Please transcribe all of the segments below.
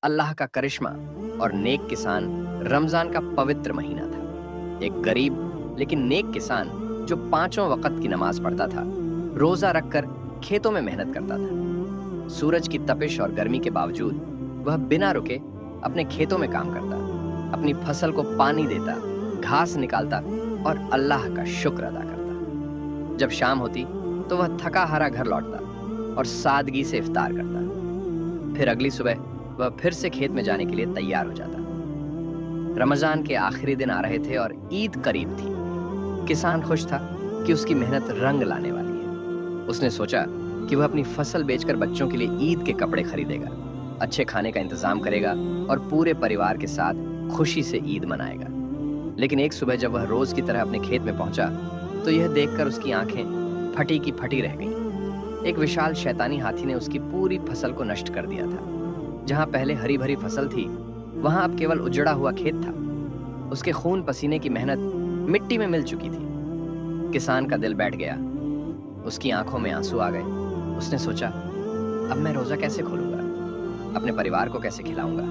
अल्लाह का करिश्मा और नेक किसान रमजान का पवित्र महीना था। एक गरीब लेकिन नेक किसान जो पांचों वक्त की नमाज पढ़ता था, रोजा रखकर खेतों में मेहनत करता था। सूरज की तपिश और गर्मी के बावजूद वह बिना रुके अपने खेतों में काम करता, अपनी फसल को पानी देता, घास निकालता और अल्लाह का शुक्र अदा करता। जब शाम होती तो वह थका हारा घर लौटता और सादगी से इफ्तार करता। फिर अगली सुबह वह फिर से खेत में जाने के लिए तैयार हो जाता। रमजान के आखिरी दिन आ रहे थे और ईद करीब थी। किसान खुश था कि उसकी मेहनत रंग लाने वाली है। उसने सोचा कि वह अपनी फसल बेचकर बच्चों के लिए ईद के कपड़े खरीदेगा, अच्छे खाने का इंतजाम करेगा और पूरे परिवार के साथ खुशी से ईद मनाएगा। लेकिन एक सुबह जब वह रोज की तरह अपने खेत में पहुंचा तो यह देखकर उसकी आंखें फटी की फटी रह गईं। एक विशाल शैतानी हाथी ने उसकी पूरी फसल को नष्ट कर दिया था। जहां पहले हरी भरी फसल थी, वहां अब केवल उजड़ा हुआ खेत था। उसके खून पसीने की मेहनत मिट्टी में मिल चुकी थी। किसान का दिल बैठ गया, उसकी आंखों में आंसू आ गए। उसने सोचा, अब मैं रोजा कैसे खोलूंगा, अपने परिवार को कैसे खिलाऊंगा,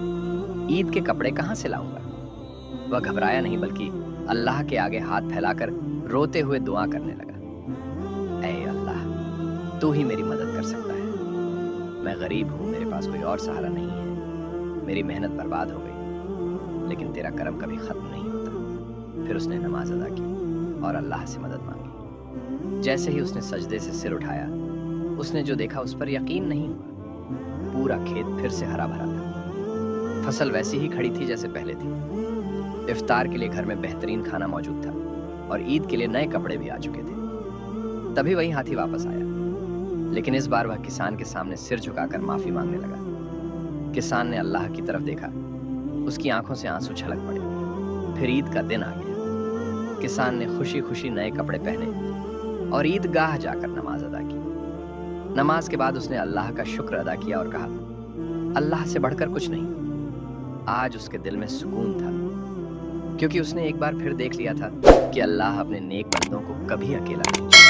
ईद के कपड़े कहां से लाऊंगा। वह घबराया नहीं बल्कि अल्लाह के आगे हाथ फैलाकर रोते हुए दुआ करने लगा। ऐ अल्लाह, तू ही मेरी मदद कर सकता है। मैं गरीब हूं, मेरे पास कोई और सहारा नहीं है। मेरी मेहनत बर्बाद हो गई, लेकिन तेरा करम कभी खत्म नहीं होता। फिर उसने नमाज अदा की और अल्लाह से मदद मांगी। जैसे ही उसने सजदे से सिर उठाया, उसने जो देखा उस पर यकीन नहीं हुआ। पूरा खेत फिर से हरा भरा था। फसल वैसी ही खड़ी थी जैसे पहले थी। इफ्तार के लिए घर में बेहतरीन खाना मौजूद था और ईद के लिए नए कपड़े भी आ चुके थे। तभी वही हाथी वापस आया, लेकिन इस बार वह किसान के सामने सिर झुकाकर माफी मांगने लगा। किसान ने अल्लाह की तरफ देखा, उसकी आंखों से आंसू छलक पड़े। फिर ईद का दिन आ गया। किसान ने खुशी खुशी नए कपड़े पहने और ईदगाह जाकर नमाज अदा की। नमाज के बाद उसने अल्लाह का शुक्र अदा किया और कहा, अल्लाह से बढ़कर कुछ नहीं। आज उसके दिल में सुकून था, क्योंकि उसने एक बार फिर देख लिया था कि अल्लाह अपने नेक बंदों को कभी अकेला नहीं छोड़ता।